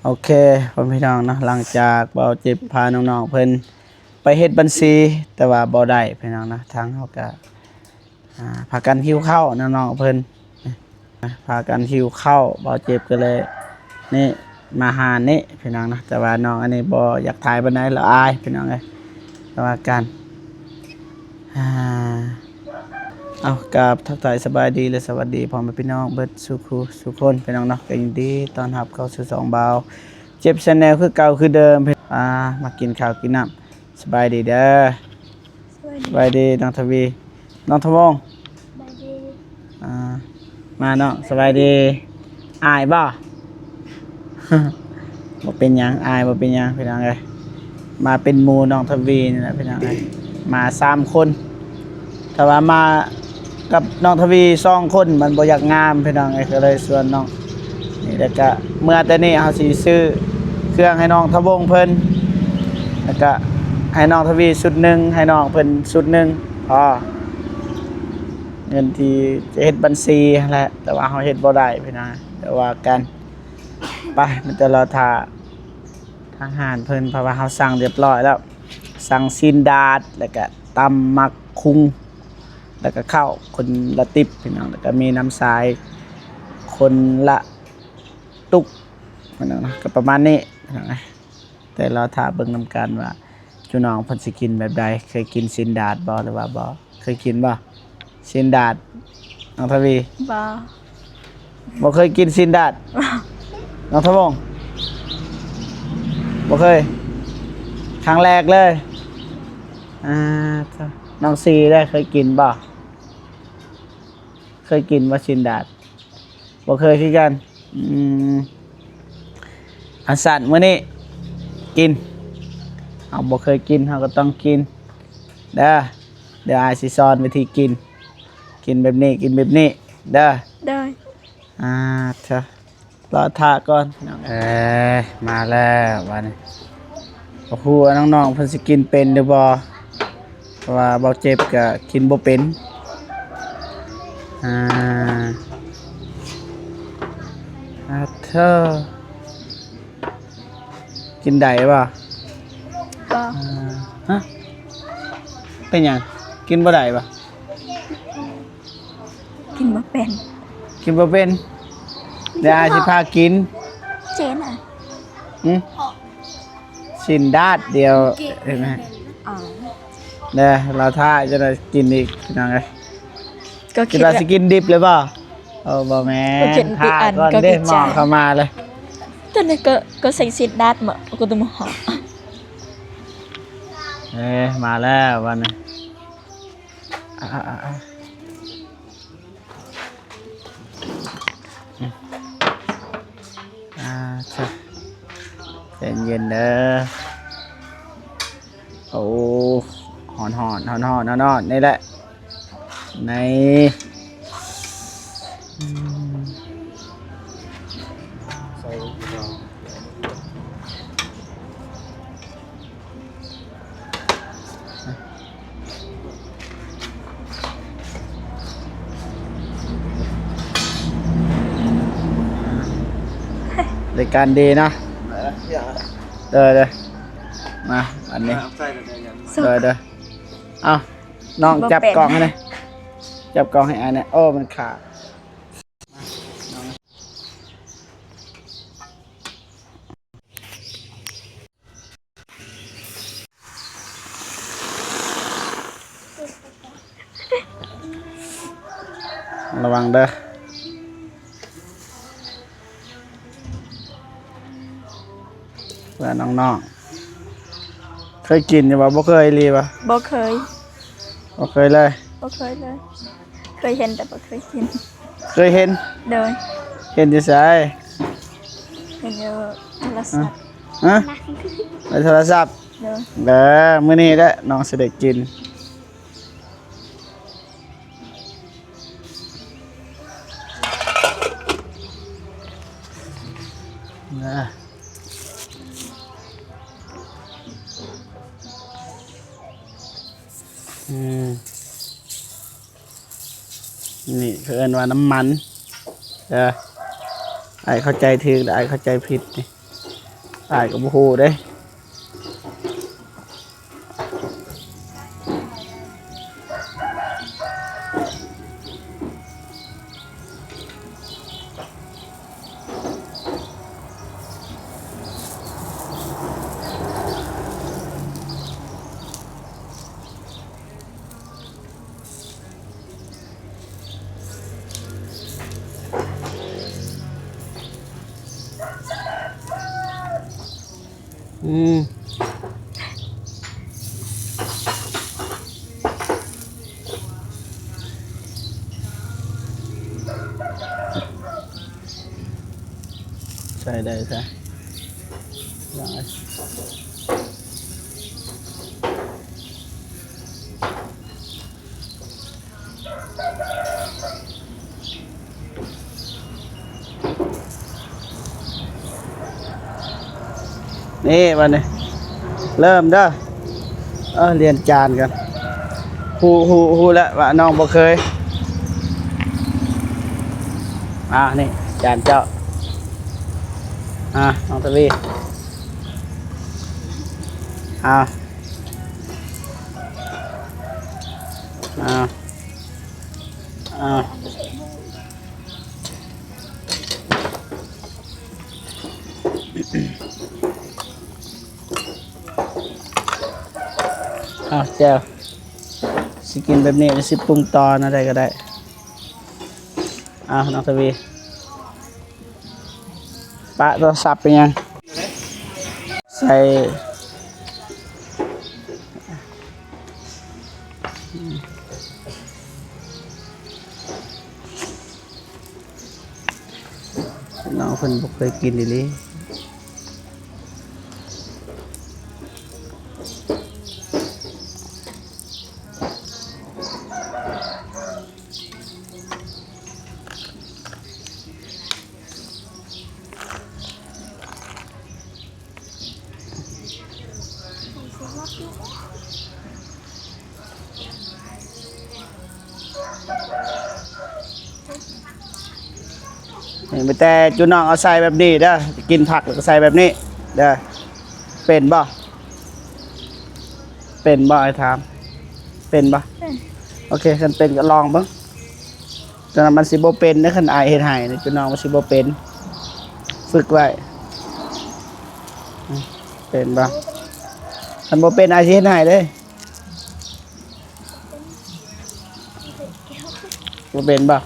โอเคพ่อพี่น้องเนาะหลังจากเบาเจ็บพาน้องๆเพิ่นไปเฮ็ดบัญชีแต่ว่าบ่ได้พี่น้องนะทางเฮาก็พากันหิวข้าวน้องๆเพิ่นพากันหิวข้าวเบาเจ็บก็เลยนี่มาหานี่พี่น้องนะแต่ว่าน้องอันนี้บ่อยากถ่ายปานใดละอายพี่น้องเอ้ยแต่ว่ากันอ่าเอากับทักทายสบายดีและสวัสดีพ่อแม่พี่น้องเบิดสุขคนพี่น้องเนาะก็ยินดีต้อนรับเข้าสู่สองเบาเจ็บชาแนลคือเก่าคือเดิมมากินข้าวกินน้ำสบายดีเด้อสบายดีน้องทวีน้องทวงมาเนาะสบายดีอายบ่ บ่เป็นหยังอายบ่เป็นหยังพี่น้องเอ้ยมาเป็นหมู่น้องทวีนี่แหละพี่น้องเอ้ยมา3คนถ้าว่ามากับน้องทวี2คนมันบ่อยากงามพี่น้องเอ้ยก็เลยชวนน้องนี่แล้วก็เมื่อแต่นี้เฮาสิซื้อเครื่องให้น้องทวงเพิ่นแล้วก็ให้น้องทวีชุดหนึงให้น้องเพิ่นชุดหนึงพอเงินที่จะเฮ็ดบัญชีแหละแต่ว่าเฮาเฮ็ดบ่ได้พี่น้องแต่ว่ากันไปมันจะรอท่าทางหารเพิ่นเพราะว่าเฮาสั่งเรียบร้อยแล้วสั่งซีนดาดแล้วก็ตำมักคุงแล้วก็ข้าวคนละติบพี่น้องแล้วก็มีน้ำสายคนละตุกพี่น้องนะก็ประมาณนี้พี่น้องนะแต่เราท่าเบิ่งนำกันว่าจูน้องเพิ่นสิกินแบบใดเคยกินซีนดาดบ่หรือว่าบ่เคยกินบ่ซีนดาดน้องทวีบ่เคยกินซีนดาดน้องทวงบ่เคยครั้งแรกเลยน้องซีได้เคยกินบ่เคยกินว่าซินดาดบ่เคยคือกันอันสั่นมื้อนี้กินเอาบ่เคยกินเฮาก็ต้องกินเด้อเดี๋ยวอาสิสอนวิธีกินกินแบบนี้กินแบบนี้เด้อได้เถอะรอท่าก่อนมาแล้ววันนี้โอ้โหน้องๆเพิ่นสิกินเป็นหรือบ่เพราะว่าเบาเจ็บก็กินบ่เป็นเธอกินได้ป่ะฮะเป็นหยังกินบ่ได้ป่ะกินบ่เป็นกินบ่เป็นเดี๋ยวอาสิพากินเจนอ่ะสินดาดเดียวเห็นไหมเดี๋ยวเราท่าจะได้กินอีกน้องเอ้ยก็คิดว่าสิกินดิบเลยป่ะบ่แม่ท่าก่อนเด้หมอเข้ามาเลยตอนนี้ก็ใส่ซีดดาดหมดก็ต้องหอมาแล้ววันนี้เย็นเด้อโอ้หอนนี่แหละในรายการดีนะเด้อมาอันนี้เด้อเอาน้องจับกล่องให้หน่อยจับกล่องให้อันนี้โอ้มันขาดระวังเด้อเพื่อน้องๆเคยกินอยู่ป่ะบ่เคยรีป่ะบ่เคยเลยเคยเห็นแต่บ่เคยกินเคยเห็นเดินเห็นอยู่ไสเห็นอยู่โทรศัพท์ในโทรศัพท์เด้อมื้อนี้แหละน้องสิได้กินนี่คือเอิ้นว่าน้ำมันไอ้เข้าใจถูกไอ้เข้าใจผิดนี่ ตายกับบูเด้ใส่ได้ใช่นี่วันนี้เริ่มเด้อเรียนจานกันฮูแล้วว่าน้องบ่เคยนี่จานเจ้าน้องทวีแจ้วสิกินแบบนี้สิปรุงตอนอะไรก็ได้น้องทวีปะโทรศัพท์เป็นยังใส่น้องคนบ่เคยกินเลยไม่แต่จุน้องเอาใส่แบบนี้เด้อกินผักแล้วก็ใส่แบบนี้เด้อเป็นบ่ไอ้ถามเป็นบ่โอเคคันเป็นก็ลองบ้างจนมันสิบ่เป็นนะคันอายเฮ็ดให้จุน้องมันสิบ่เป็นฝึกไว้เป็นบ่คันบ่เป็นอายสิเฮ็ดให้เลยบ่เป็นบ่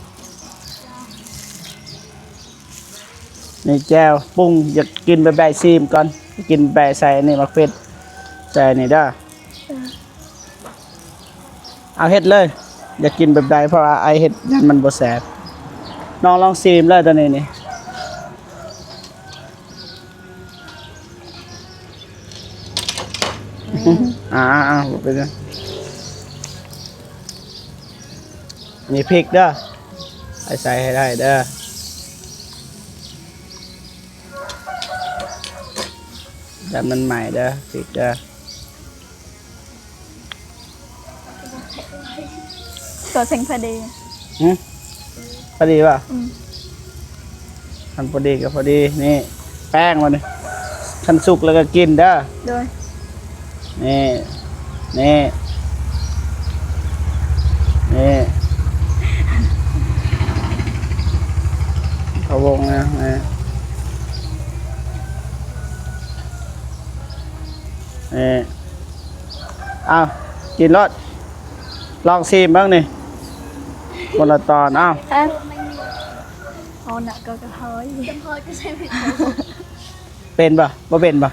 นี่แจ่วปรุงอยากกินแบบซีมก่อนกินแบบใส่นี่มักเผ็ดใส่นี่เด้อเอาเฮ็ดเลยอยากกินแบบใดเพราะว่าไอเฮ็ดยันมันบ่แซ่บน้องลองซีมเลยตอนนี้นี่เป็นจังมีพริกเด้อใส่ให้ได้เด้อแต่มันใหม่เด้อพริกเด้อตัวเซ็งพอดี พอดีป่ะทำพอดีก็พอดีนี่แป้งมันทันสุกแล้วก็กินเด้อโดยนี่พะวงนะเอากินรสลองซีมบ้างนี่คนละตอนเอาหนักก็กระเทยก็ใช่ผิดเป็นป่ะบ่เป็นป่ะ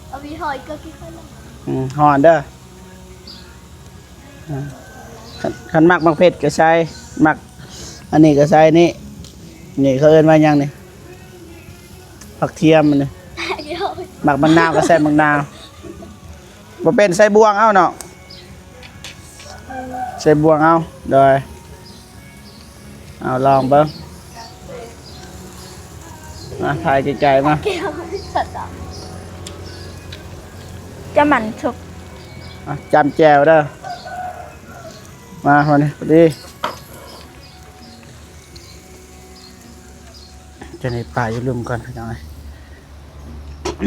เอาวิหอยก็คิดค่อยลงหอนเด้อขันมักเผ็ดก็ใส่มักอันนี้ก็ใส่นี่เขาเอิ้นว่ายังนี่ผักเทียมมันนี่มักมะนาวก็ใส่มะนาวบ่เป็นใส่บวงเอาเนาะใส่บวงเอาโดยเอาลองเบิ่งมาถ่ายไกลๆมาจะหมั่นชุบจำแจวเด้อมาคนนี้พอดีจะในป่าอยู่ลืมก่อนยังไง แ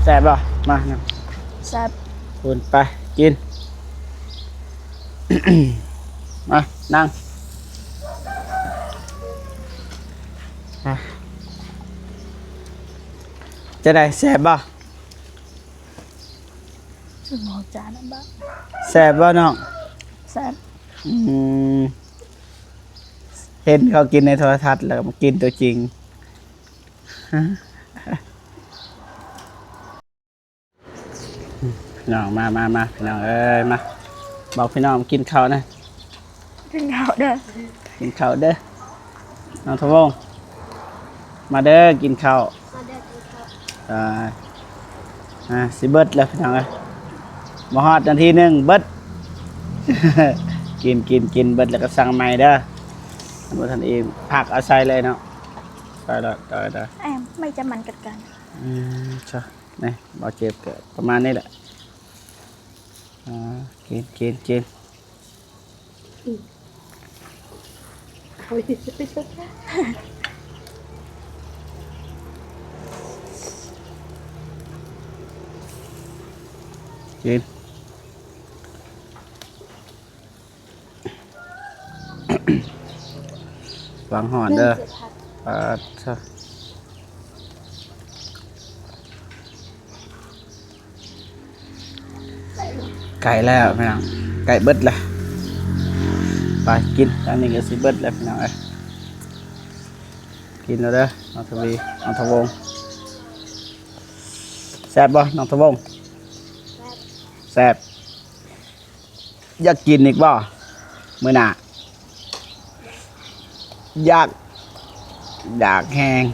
ซ่บป่ะมานะ แซ่บ คุณไปกิน มานั่งอ่ะจะได้แซ่บป่ะ สมองจานบ้าง แซ่บป่ะน้อง แซ่บ อืมเห็นเขากินในโทรทัศน์แล้วมากินตัวจริง พี่น้องมาพี่น้องเอ้ยมาบอกพี่น้องกินข้าวนะ กินข้าวเด้อ กินข้าวเด้อน้องทวงมาเด้อกินข้าวสิเบิดแล้วพี่น้องเอ้ยมาฮอดนาทีหนึงเบิด กินเบิดแล้วก็สั่งใหม่เด้อบ่ทันอิ่มผักเอาใส่เลยเนาะใส่แล้วได้ แอมไม่จะมันกัดกัน ใช่นี่บ่เจ็บก็ประมาณนี้แหละกินกิน วางหอนเด้อใช่ไก่แล้วพี่น้องไก่เบิดแล้วไปกินตอนนี้ก็สิเบิดแล้วพี่น้องเอ้ยกินแล้วเด้อน้องทวีน้องทวงแซ่บบ่น้องทวงแซ่บอยากกินอีกบ่มื้อหน้าอยากแห้ง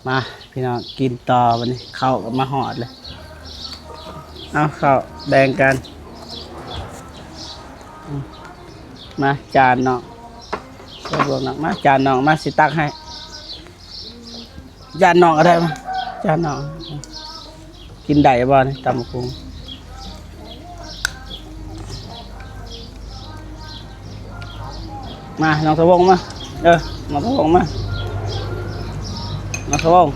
มาพี่น้องกินต่อวันนี้เข้ากับมาหอดเลยเอาเข้าแบ่งกันมาจานน้องรวมน้องมาจานน้องมาสิตักให้จานน้องก็ได้มาจานน้องกินได้บ่นี่ตำบักหุ่งมาน้องทวงมาน้องทวงมาน้องทวง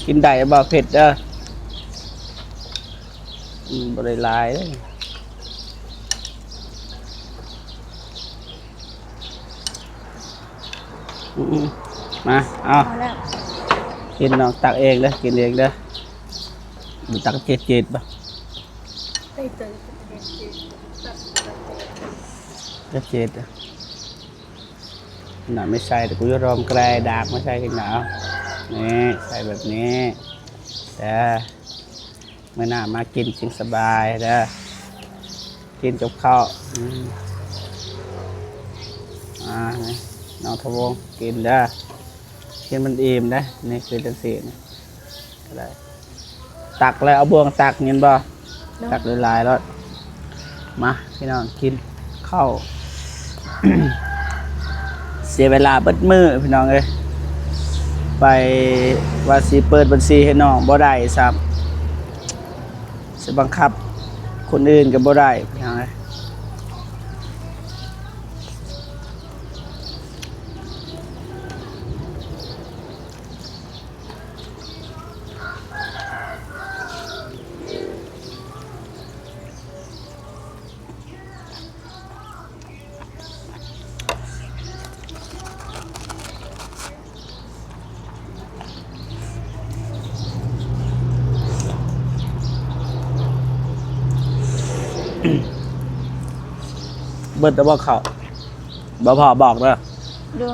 กินได้บ่เผ็ดบ่ได้หลายเลยมาเอา พอแล้ว กินน้องตักเองเด้อกินเองเด้อดูตักเจ็ดป่ะเจ็ดหนาไม่ใส่แต่กูจะรอมแกลดากไม่ใส่กันหนาวนี่ใส่แบบนี้เด้อเมื่อหน้ามากินจึงสบายเด้อกินกับข้าวนี่น้องทวงกินเด้อกินมันอิ่มนะนี่คือจังสีนี่ก็ได้ตักแล้วเอาบ่วงตักเงินบ่ตักหลายๆแล้วมาพี่น้องกินข้าว เสียเวลาเบิดมือพี่น้องเอ้ยไปว่าสิเปิดบัญชีให้น้องบ่ได้ซ้ำสิบังคับคนอื่นก็บ่ได้พี่น้องเอ้ยเบิดแต่ว่าเขาบ่พอบอกเด้อ ดู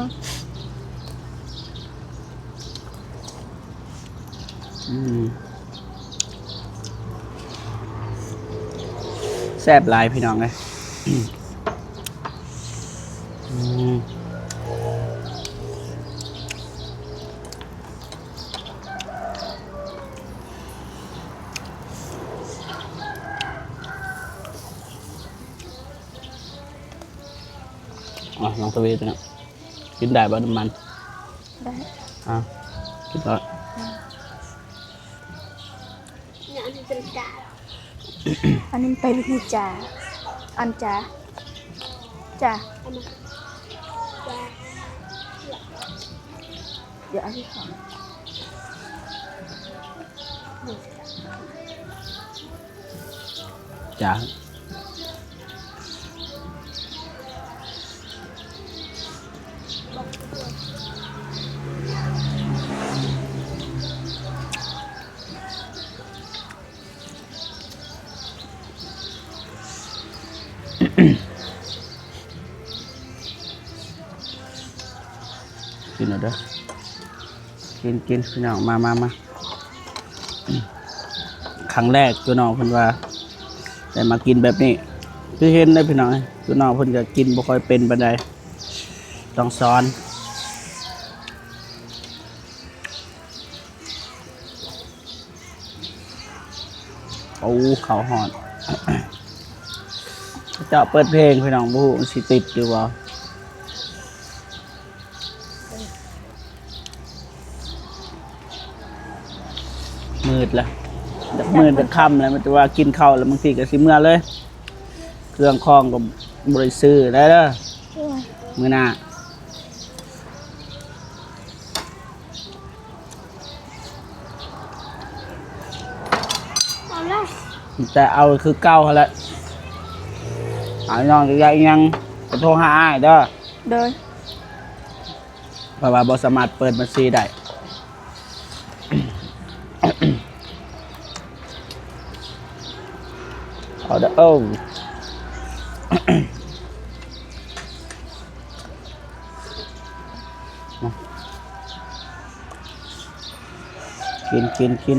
แซ่บหลายพี่น้องเลยน้องตะวีตัวนี้กินได้บ่น้ำมัน ได้ กินได้ อันนี้ไปวิธีจ่าอันจ่าจ่าเดี๋ยวอันที่สอง จ้ากินหน่อยเด้อกินพี่น้องมาครั้งแรกตัวน้องเพิ่นว่าได้มากินแบบนี้คือเห็นได้พี่น้องตัวน้องเพิ่นก็กินบ่ค่อยเป็นปานใดต้องสอนโอ้เขาหอน เจาะเปิดเพลงพี่น้องบ่ฮู้มันสิติดอยู่บ่มืดละมืดจะค่ำแล้วมันจะว่ากินข้าวแล้วบางทีก็สิเมื่อเลยเครื่องคองก็บ่ได้ซื้อได้เด้อมื้อหน้าแต่เอาคือเก่าหั่นแหละเอาน้องจะยังก็โทรหาอ้ายเด้อ โดย เพราะว่าบ่สามารถเปิดบัญชีได้ เอาเด้อกิน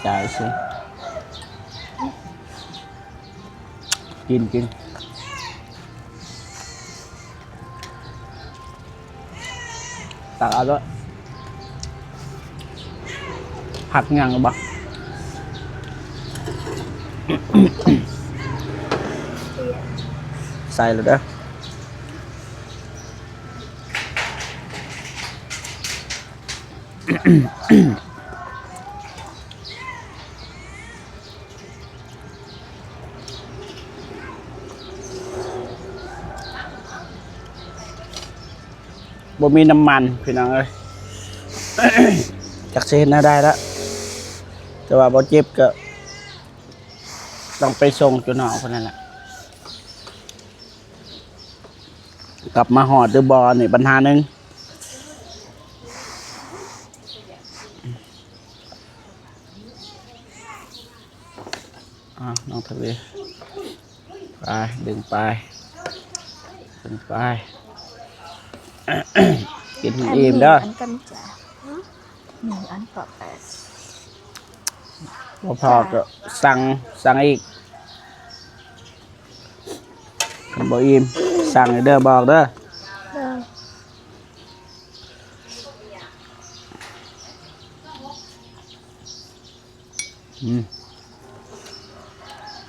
จ่ายสิกินตักเอาด้วยผักยังหรือเปล่า ใส่เลยเด้อบ่มีน้ำมันพี่น้องเอ้ย จักเซนน่าได้แล้วแต่ว่าบ่เจ็บก็ต้องไปส่งจุดหนอคนนั้นแหละกลับมาหอดหรือบอนี่ปัญหาหนึ่งน้องทวีไปดึงไปกินอิ่มเด้อ อันกันจ่าหนึ่งอันต่อไป พอก็สั่งอีกบ่อิ่มสั่งเด้อบอกเด้อ เด้อ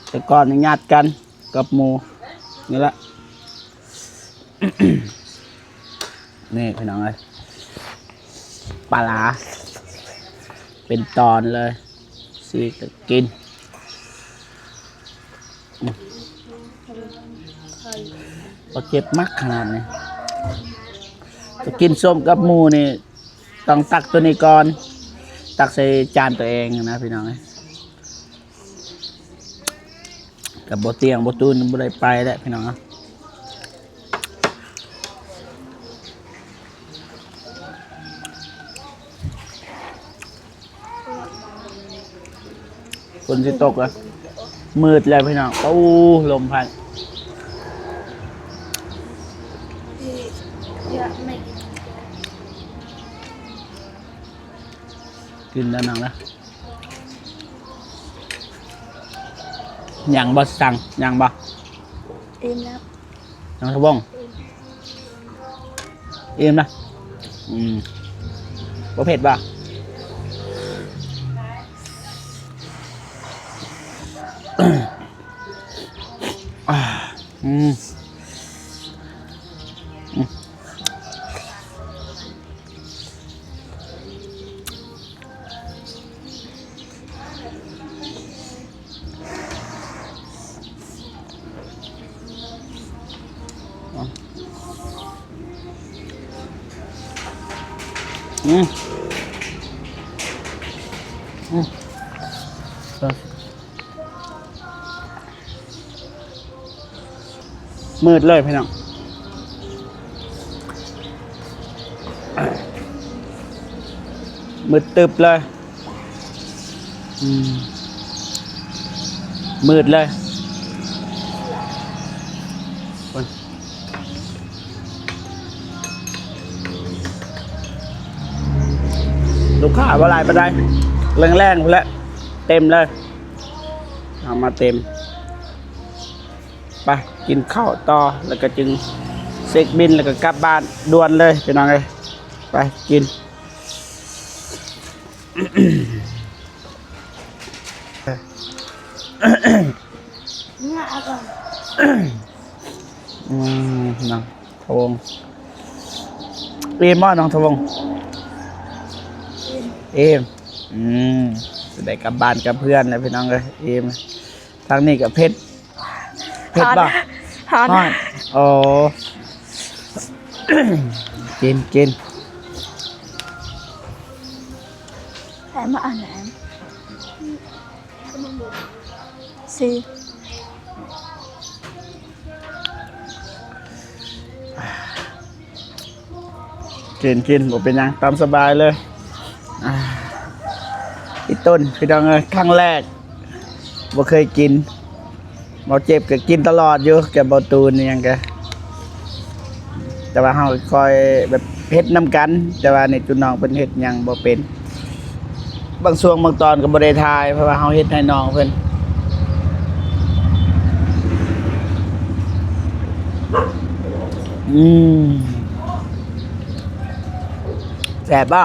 แต่ก่อนญาติกันกับหมูนี่แหละ นี่พี่น้องเลยปลาหลาเป็นตอนเลยสิก็กินพอเจ็บมักขนาดนี้จะกินส้มกับหมูนี่ต้องตักตัวนี้ก่อนตักใส่จานตัวเองนะพี่น้องเลยกับโบเตียงโบตูนโบได้ไปแล้วพี่น้องฝนสิตกอ่ะมืดเลยพี่น้องโอ้ลมพัดกินแล้วน้องนะอย่างบ่สั่งอย่างบ่ เอ็มแล้ว น้องทบง อิ่มนะบ่เผ็ดป่ะอืมอืมอืมมืดเลยพี่น้องมืดตึบเลยมืดเลยลูกค้าว่าลายไปได้แรงๆไปแล้วเต็มเลยเอามาเต็มไปกินข้าวต่อแล้วก็จึงเซ็กบินแล้วก็กลับบ้านด่วนเลยพี่น้องเลยไปกินเนี่ยอร่อย น้องทวงเอ็มน้องทวงเอ็มจะได้กลับบ้านกับเพื่อนเลยพี่น้องเลยเอ็มทางนี้กับเพชรป่ะฮอน โอ้กินแถมมาอ่านไหนซี กินผมเป็นยังตามสบายเลยอีต้นพี่น้องเลยครั้งแรกบ่เคยกินบ่เจ็บก็กินตลอดอยู่แกบ่ตูนยังแกแต่ว่าเฮาคอยแบบเฮ็ดน้ำกันแต่ว่าในจุดน้องเพิ่นเฮ็ดยังบ่เป็นบางช่วงบางตอนก็บ่ได้ทายเพราะว่าเฮาเฮ็ดให้น้องเพิ่นแซ่บป่ะ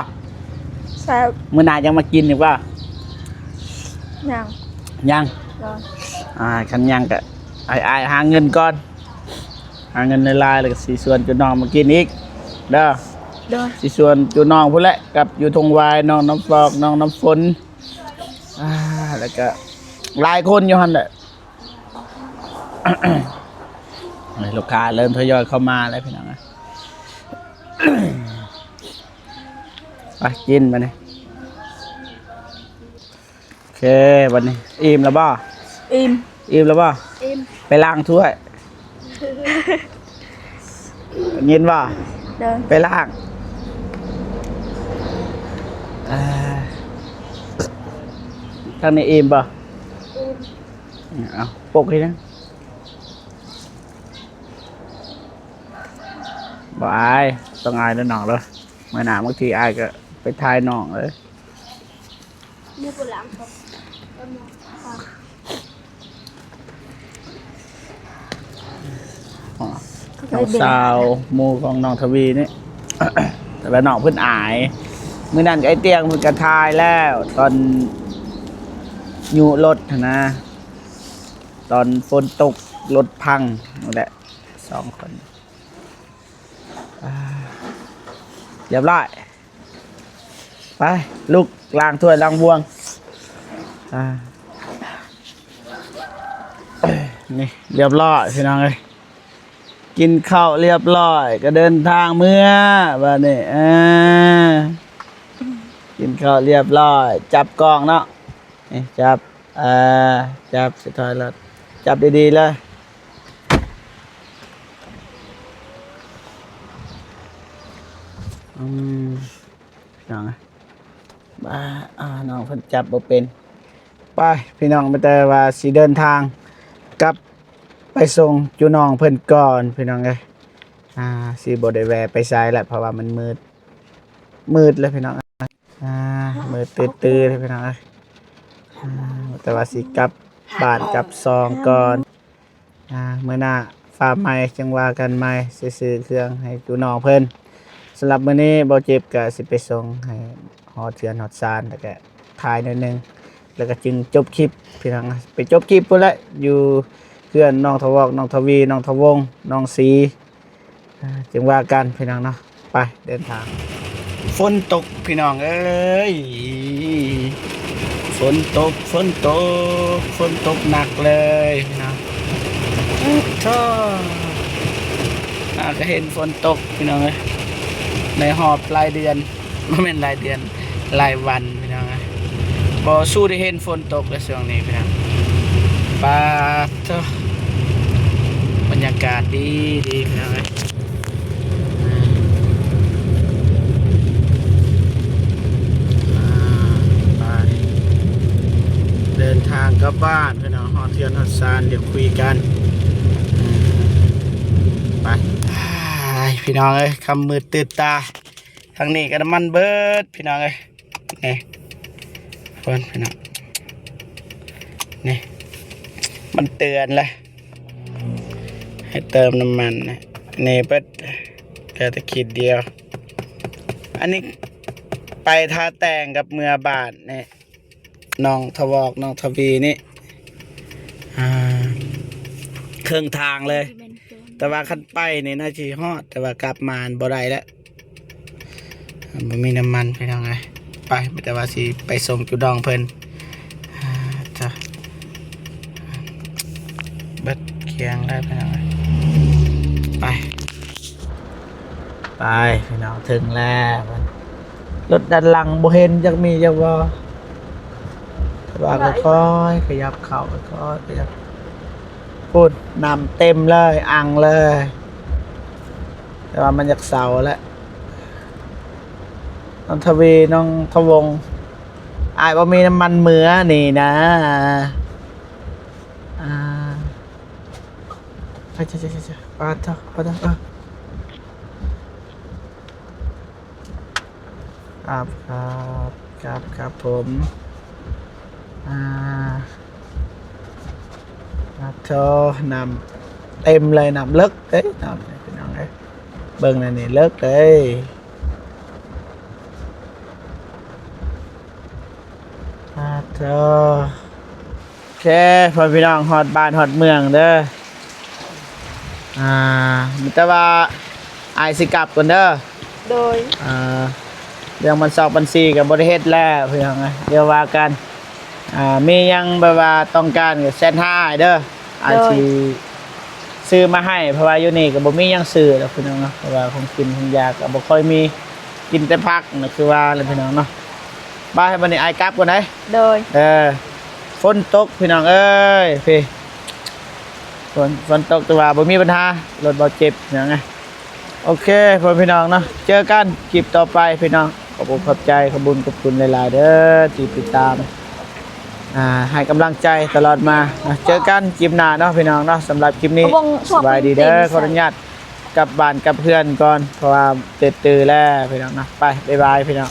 แซ่บมื้อหน้ายังมากินอีกป่ะยังรอคันยังก็ไอ้หาเงินก่อนหาเงินในลายแล้วก็สิชวนจุน้องมากินอีกเด้อสิชวนจุน้องพุ่นแหละกับอยู่ทงวายน้องน้ำฟอกน้องน้ำฝนแล้วก็หลายคนอยู่หั่นแหละลูกค้าเริ่มทยอยเข้ามาแล้วพี่น้องไปกินมาเนี่ยโอเควันนี้อิ่มแล้วบ่อิ่มแล้วบ่ไปล้างถ้วยเย็นบ่ไปล้างทางนี้อิ่มบ่เอาปกเลยนะบ่อายต้องอายแล้วน้องเลยเมื่อหนาบางทีอายก็ไปทายน้องเลยมือปวดหลังครับน้องสาวหมู่ของน้องทวีนี่ แต่ว่าน้องเพิ่นอายมื้อนั้นไอ้เตียงเพิ่นก็ทายแล้วตอนอยู่รถนะตอนฝนตกรถพังนั่นแหละ2 คนเรียบร้อยไปลูกล้างถ้วยล้างบวงนี่เรียบร้อยพี่น้องเลยกินข้าวเรียบร้อยก็เดินทางเมื่อบ้านนี้กินข้าวเรียบร้อยจับกล้องเนาะนี่จับสุดท้ายแล้วจับดีๆเลยพี่น้องบ้าน้องเพิ่นจับบ่เป็นไปพี่น้องไม่แต่ว่าสิเดินทางกลับไปส่งจูน้องเพิ่นก่อนพี่น้องเอ้ยสิบ่ได้แวะไปไสแล้วเพราะว่ามันมืดเลยพี่น้องมืดตื้อๆเลยพี่น้องเอ้ยแต่ว่าสิกลับบ้านกลับซองก่อนมื้อหน้าฝากใหม่จังว่ากันใหม่ซื้อเครื่องให้จูน้องเพิ่น สำหรับมื้อนี้บ่เจ็บก็สิไปส่งให้ฮอดเทือนฮอดซานแล้วก็ถ่ายหน่อยหนึงแล้วก็จึงจบคลิปพี่น้องไปจบคลิปพุ่นละอยู่เพื่อนน้องทวอกน้องทวีน้องทวงน้องสีจึงว่ากันพี่น้องเนาะไปเดินทางฝนตกพี่น้องเอ้ยฝนตกฝนตกฝนตกหนักเลยพี่น้องท่อก็เห็นฝนตกพี่น้องเอ้ยในหอบรายเดือนไม่เป็นรายเดือนรายวันพี่น้องเอ้ยบ่สู้ได้เห็นฝนตกในช่วงนี้พี่น้องปาท่อบรรยากาศดีดีพี่น้องเอ้ยเดินทางกลับบ้านพี่น้องฮอดเทือนฮอดซานเดี๋ยวคุยกันไปพี่น้องเอ้ยคำมืดตื่นตาทางนี้ก็น้ำมันเบิดพี่น้องเอ้ยนี่คนพี่น้องนี่มันเตือนเลยให้เติมน้ำมันนี่เบิดแค่ตะขีดเดียวอันนี้ไปท่าแต่งกับเมือบาทนี่น้องทวอกน้องทวีนี่เครื่องทางเลย แต่ว่าขั้นไปนี่น่าจะฮอดแต่ว่ากลับมาบ่ได้แล้วบ่มีน้ำมันไปทางไงไปแต่ว่าสิไปส่งจุดดองเพิ่นจ้ะเบิดเคียงได้ไปทางไงไปพี่น้องถึงแล้วรถด้านหลังบ่เห็นจักมีจักว่าค่อยๆขยับเข่าค่อยๆขยับพูดนำเต็มเลยอังเลยแต่ว่ามันอยากเสาแล้วน้องทวีน้องทวงอายว่ามีน้ำมันเหมือนี่นะไปเช่ปาเถอะครับผมโธ่นำเต็มเลยนำเลิกเอ้ยนำพี่น้องเอ้ยเบิ่งนั่นนี่เลิกเลยโธ่โอเคพอพี่น้องฮอดบ้านฮอดเมืองเด้อแต่ว่าอายสิกลับก่อนเด้อโดยเรื่องมันสอบบัญชีกับบริเฮ็ดแล้วพี่น้องเดี๋ยวว่ากันมียังแบบว่าต้องการกับเส้นห้าเด้ออาชีซื้อมาให้เพราะว่าอยู่นี่ก็บ่มียังซื้อแล้วพี่น้องเนาะเพราะว่าของกินของยาก็บ่ค่อยมีกินแต่พักนะคือว่าเลยพี่น้องเนาะบ้านให้บัดนี้อายกลับก่อนได้โดยฝนตกพี่น้องเอ้ยพี่ฝนตกแต่ว่าบ่มีปัญหารถบ่เจ็บอย่างไงโอเคพ่อพี่น้องเนาะเจอกันคลิปต่อไปพี่น้องขอบคุณขอบใจขอบคุณหลายๆเด้อที่ติดตามให้กำลังใจตลอดมาเจอกันคลิปหน้าเนาะพี่น้องเนาะสำหรับคลิปนี้สบายดีเด้อขออนุญาตกลับบ้านกับเพื่อนก่อนเพราะว่าตื่นแล้วพี่น้องนะไปบ๊ายบายพี่น้อง